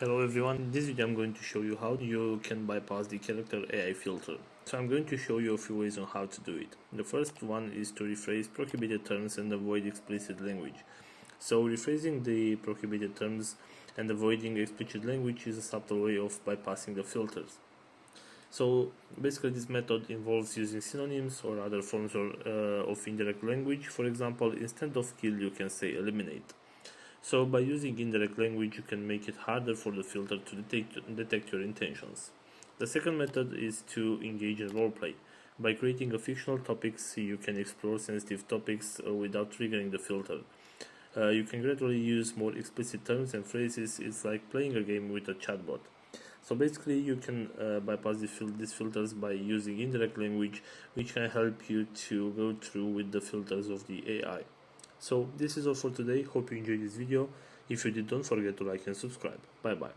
Hello everyone, in this video I'm going to show you how you can bypass the character AI filter. So I'm going to show you a few ways on how to do it. The first one is to rephrase prohibited terms and avoid explicit language. So rephrasing the prohibited terms and avoiding explicit language is a subtle way of bypassing the filters. So basically this method involves using synonyms or other forms of indirect language. For example, instead of kill you can say eliminate. So by using indirect language you can make it harder for the filter to detect your intentions. The second method is to engage in roleplay. By creating a fictional topics you can explore sensitive topics without triggering the filter. You can gradually use more explicit terms and phrases. It's like playing a game with a chatbot. So basically you can bypass these filters by using indirect language, which can help you to go through with the filters of the AI. So this is all for today. Hope you enjoyed this video. If you did, don't forget to like and subscribe. Bye bye.